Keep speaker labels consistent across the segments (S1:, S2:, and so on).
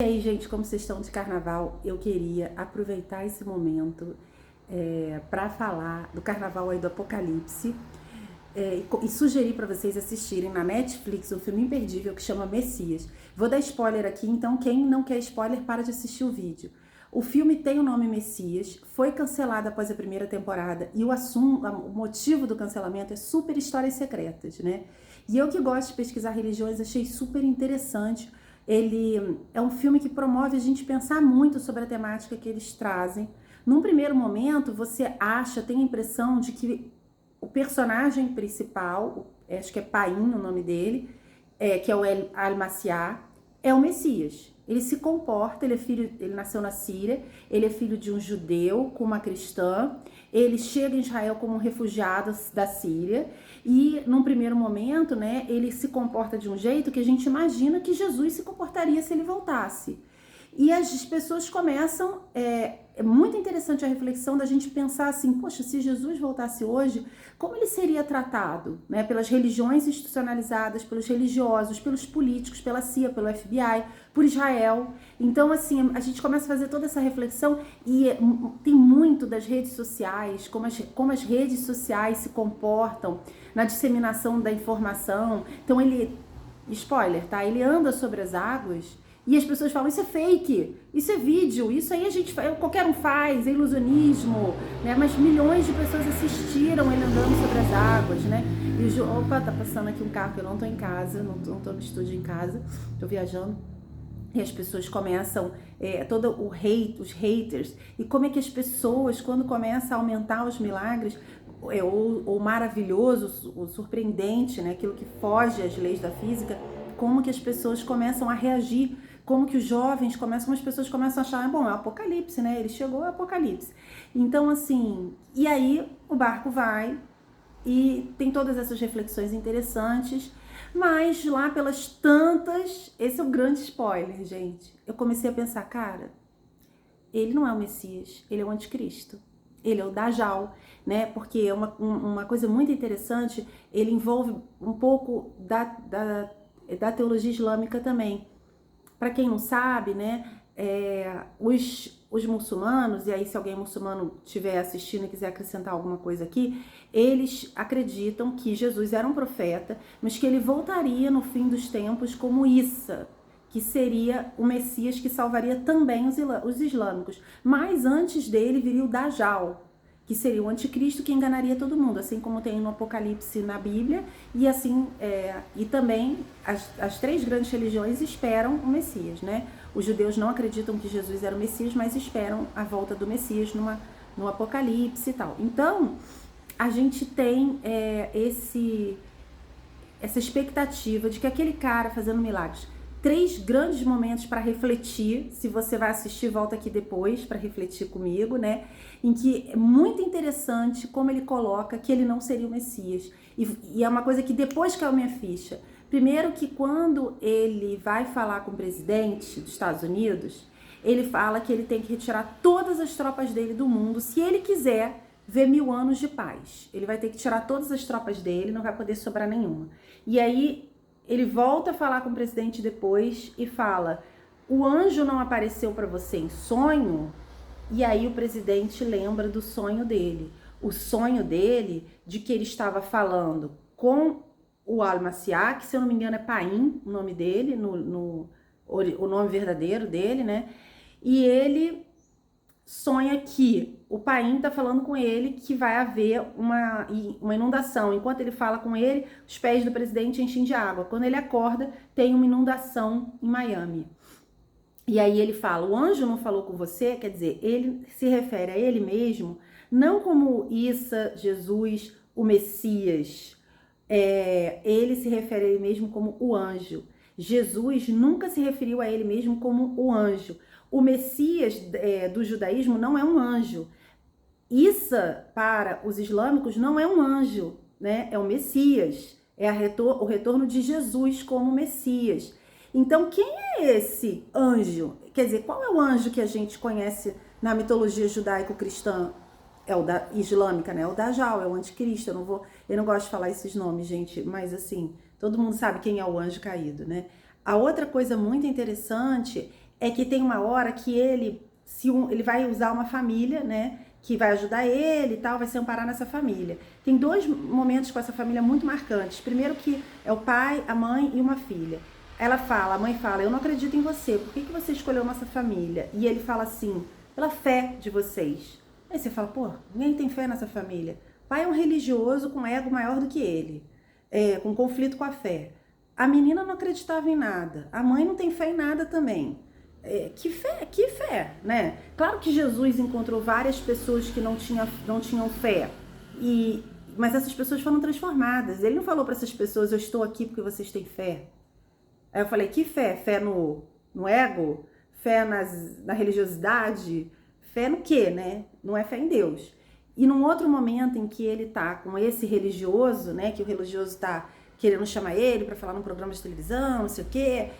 S1: E aí, gente, como vocês estão de carnaval, eu queria aproveitar esse momento para falar do carnaval aí do Apocalipse e sugerir para vocês assistirem na Netflix um filme imperdível que chama Messias. Vou dar spoiler aqui, então quem não quer spoiler, para de assistir o vídeo. O filme tem o nome Messias, foi cancelado após a primeira temporada e o motivo do cancelamento é super histórias secretas, né? E eu que gosto de pesquisar religiões, achei super interessante. Ele é um filme que promove a gente pensar muito sobre a temática que eles trazem. Num primeiro momento, você tem a impressão de que o personagem principal, acho que é Paim o nome dele, que é o Al-Maciá, é o Messias. Ele se comporta, ele nasceu na Síria, ele é filho de um judeu com uma cristã, ele chega em Israel como um refugiado da Síria e, num primeiro momento, né, ele se comporta de um jeito que a gente imagina que Jesus se comportaria se ele voltasse. E as pessoas começam, é muito interessante a reflexão da gente pensar assim, poxa, se Jesus voltasse hoje, como ele seria tratado, né, pelas religiões institucionalizadas, pelos religiosos, pelos políticos, pela CIA, pelo FBI, por Israel. Então, assim, a gente começa a fazer toda essa reflexão e tem muito das redes sociais, como as redes sociais se comportam na disseminação da informação. Então, spoiler, tá? Ele anda sobre as águas. E as pessoas falam, isso é fake, isso é vídeo, isso aí qualquer um faz, é ilusionismo, né? Mas milhões de pessoas assistiram ele andando sobre as águas, né? E opa, tá passando aqui um carro, eu não tô em casa, não tô no estúdio em casa, tô viajando. E as pessoas começam, os haters, e como é que as pessoas, quando começa a aumentar os milagres, o maravilhoso, o surpreendente, né? Aquilo que foge às leis da física, como que as pessoas começam a reagir, como que as pessoas começam a achar, bom, é o Apocalipse, né? Ele chegou ao Apocalipse. Então, assim, e aí o barco vai e tem todas essas reflexões interessantes, mas lá pelas tantas, esse é o grande spoiler, gente. Eu comecei a pensar, cara, ele não é o Messias, ele é o anticristo. Ele é o Dajjal, né? Porque é uma coisa muito interessante, ele envolve um pouco da teologia islâmica também. Para quem não sabe, né, os muçulmanos, e aí se alguém muçulmano estiver assistindo e quiser acrescentar alguma coisa aqui, eles acreditam que Jesus era um profeta, mas que ele voltaria no fim dos tempos como Issa, que seria o Messias que salvaria também os islâmicos. Mas antes dele viria o Dajjal, que seria o anticristo que enganaria todo mundo, assim como tem no Apocalipse na Bíblia, e assim, e também as três grandes religiões esperam o Messias, né? Os judeus não acreditam que Jesus era o Messias, mas esperam a volta do Messias no Apocalipse e tal. Então, a gente tem essa expectativa de que aquele cara fazendo milagres, três grandes momentos para refletir. Se você vai assistir, volta aqui depois para refletir comigo, né? Em que é muito interessante como ele coloca que ele não seria o Messias. E é uma coisa que depois caiu minha ficha. Primeiro que quando ele vai falar com o presidente dos Estados Unidos, ele fala que ele tem que retirar todas as tropas dele do mundo, se ele quiser ver 1000 anos de paz. Ele vai ter que tirar todas as tropas dele, não vai poder sobrar nenhuma. E aí ele volta a falar com o presidente depois e fala, o anjo não apareceu para você em sonho? E aí o presidente lembra do sonho dele. O sonho dele de que ele estava falando com o Al-Maciá, que se eu não me engano é Paim, o nome dele, o nome verdadeiro dele, né? E ele sonha que o Paim tá falando com ele que vai haver uma inundação. Enquanto ele fala com ele, os pés do presidente enchem de água. Quando ele acorda, tem uma inundação em Miami. E aí ele fala, o anjo não falou com você? Quer dizer, ele se refere a ele mesmo, não como Issa, Jesus, o Messias. Ele se refere a ele mesmo como o anjo. Jesus nunca se referiu a ele mesmo como o anjo. O Messias do judaísmo não é um anjo. Issa, para os islâmicos, não é um anjo, né? É o Messias. É o retorno de Jesus como Messias. Então, quem é esse anjo? Quer dizer, qual é o anjo que a gente conhece na mitologia judaico-cristã? É o da islâmica, né? É o Dajjal, é o anticristo. Eu não gosto de falar esses nomes, gente, mas assim, todo mundo sabe quem é o anjo caído, né? A outra coisa muito interessante é que tem uma hora que ele vai usar uma família, né, que vai ajudar ele e tal, vai se amparar nessa família. Tem 2 momentos com essa família muito marcantes. Primeiro que é o pai, a mãe e uma filha. A mãe fala, eu não acredito em você, por que você escolheu nossa família? E ele fala assim, pela fé de vocês. Aí você fala, pô, ninguém tem fé nessa família. O pai é um religioso com ego maior do que ele, com conflito com a fé. A menina não acreditava em nada, a mãe não tem fé em nada também. Que fé, né? Claro que Jesus encontrou várias pessoas que não tinham fé, mas essas pessoas foram transformadas. Ele não falou para essas pessoas, eu estou aqui porque vocês têm fé. Aí eu falei, que fé? Fé no ego? Fé na religiosidade? Fé no quê, né? Não é fé em Deus. E num outro momento em que ele tá com esse religioso, né? Que o religioso tá querendo chamar ele para falar num programa de televisão, não sei o quê.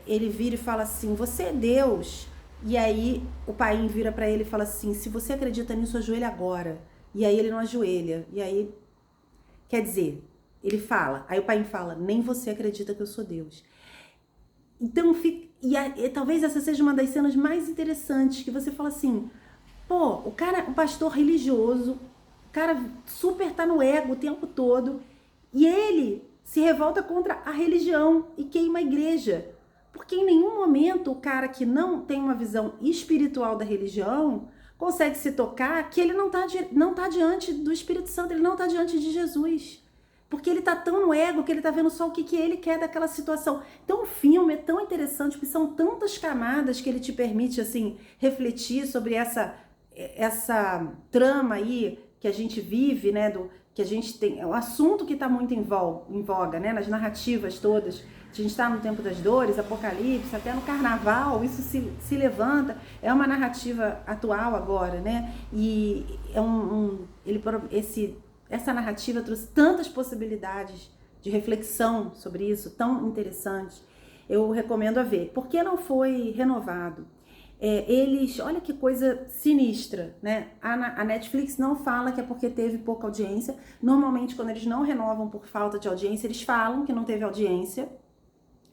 S1: Ele vira e fala assim, você é Deus. E aí o pai vira para ele e fala assim, se você acredita nisso, ajoelha agora. E aí ele não ajoelha. E aí, quer dizer, ele fala, aí o pai fala, nem você acredita que eu sou Deus. Então, talvez essa seja uma das cenas mais interessantes, que você fala assim, pô, o pastor religioso, o cara super tá no ego o tempo todo, e ele se revolta contra a religião e queima a igreja. Porque em nenhum momento o cara que não tem uma visão espiritual da religião consegue se tocar que ele não tá diante do Espírito Santo, ele não tá diante de Jesus. Porque ele tá tão no ego que ele tá vendo só o que ele quer daquela situação. Então o filme é tão interessante, porque são tantas camadas que ele te permite, assim, refletir sobre essa trama aí que a gente vive, né, que a gente tem, é um assunto que tá muito em voga, né, nas narrativas todas. A gente tá no tempo das dores, Apocalipse, até no Carnaval, isso se levanta, é uma narrativa atual agora, né, e essa narrativa trouxe tantas possibilidades de reflexão sobre isso, tão interessantes. Eu recomendo a ver. Por que não foi renovado? Olha que coisa sinistra, né? A Netflix não fala que é porque teve pouca audiência. Normalmente, quando eles não renovam por falta de audiência, eles falam que não teve audiência.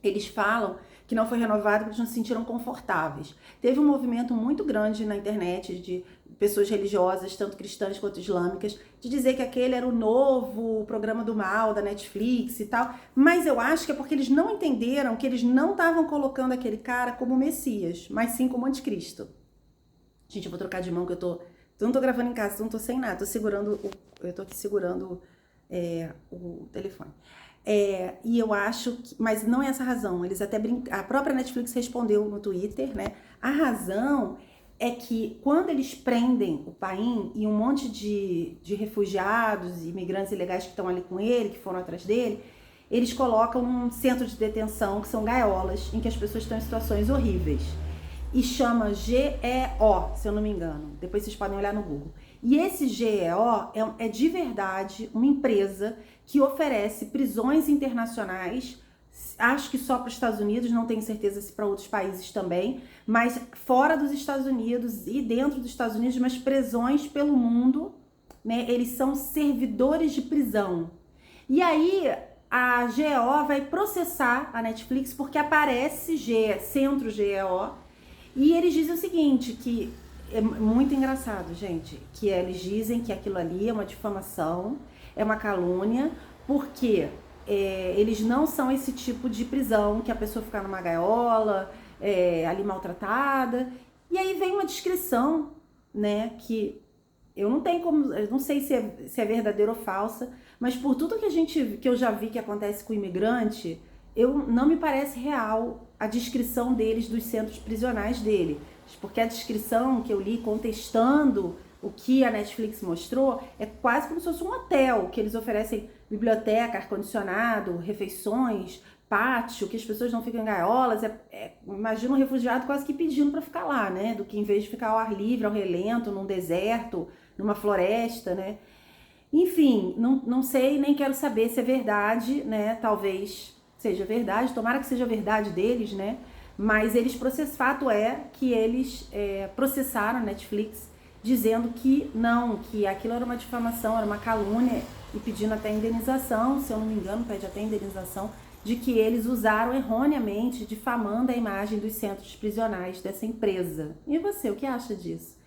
S1: Eles falam que não foi renovado porque eles não se sentiram confortáveis. Teve um movimento muito grande na internet de pessoas religiosas, tanto cristãs quanto islâmicas, de dizer que aquele era o novo programa do mal da Netflix e tal, mas eu acho que é porque eles não entenderam que eles não estavam colocando aquele cara como Messias, mas sim como anticristo. Gente, eu vou trocar de mão que eu não tô gravando em casa, não tô sem nada, eu tô aqui segurando o telefone. E eu acho que, mas não é essa a razão, a própria Netflix respondeu no Twitter, né, a razão é que quando eles prendem o Paim e um monte de refugiados e imigrantes ilegais que estão ali com ele, que foram atrás dele, eles colocam num centro de detenção, que são gaiolas, em que as pessoas estão em situações horríveis. E chama GEO, se eu não me engano. Depois vocês podem olhar no Google. E esse GEO é de verdade uma empresa que oferece prisões internacionais, acho que só para os Estados Unidos, não tenho certeza se para outros países também, mas fora dos Estados Unidos e dentro dos Estados Unidos, mas prisões pelo mundo, né? Eles são servidores de prisão. E aí a GEO vai processar a Netflix porque aparece Centro GEO, e eles dizem o seguinte, que é muito engraçado, gente, que eles dizem que aquilo ali é uma difamação, é uma calúnia, porque eles não são esse tipo de prisão que a pessoa fica numa gaiola, ali maltratada. E aí vem uma descrição, né, que eu não sei se é verdadeira ou falsa, mas por tudo que eu já vi que acontece com o imigrante, não me parece real a descrição deles dos centros prisionais dele. Porque a descrição que eu li contestando o que a Netflix mostrou é quase como se fosse um hotel, que eles oferecem biblioteca, ar-condicionado, refeições, pátio, que as pessoas não ficam em gaiolas. Imagina um refugiado quase que pedindo para ficar lá, né? Do que em vez de ficar ao ar livre, ao relento, num deserto, numa floresta, né? Enfim, não sei, nem quero saber se é verdade, né? Talvez seja verdade, tomara que seja verdade deles, né? Mas fato é que eles processaram a Netflix dizendo que não, que aquilo era uma difamação, era uma calúnia, e pedindo até indenização, se eu não me engano, pede até indenização. de que eles usaram erroneamente, difamando a imagem dos centros prisionais dessa empresa. E você, o que acha disso?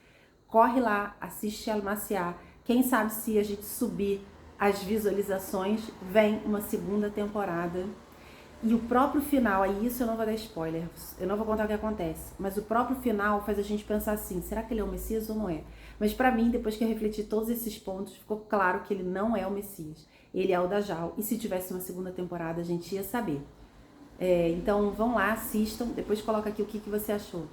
S1: Corre lá, assiste Almaciá. Quem sabe se a gente subir as visualizações, vem uma segunda temporada. E o próprio final, aí isso eu não vou dar spoiler, eu não vou contar o que acontece, mas o próprio final faz a gente pensar assim, será que ele é o Messias ou não é? Mas pra mim, depois que eu refleti todos esses pontos, ficou claro que ele não é o Messias, ele é o Dajjal, e se tivesse uma segunda temporada a gente ia saber. Então vão lá, assistam, depois coloca aqui o que você achou.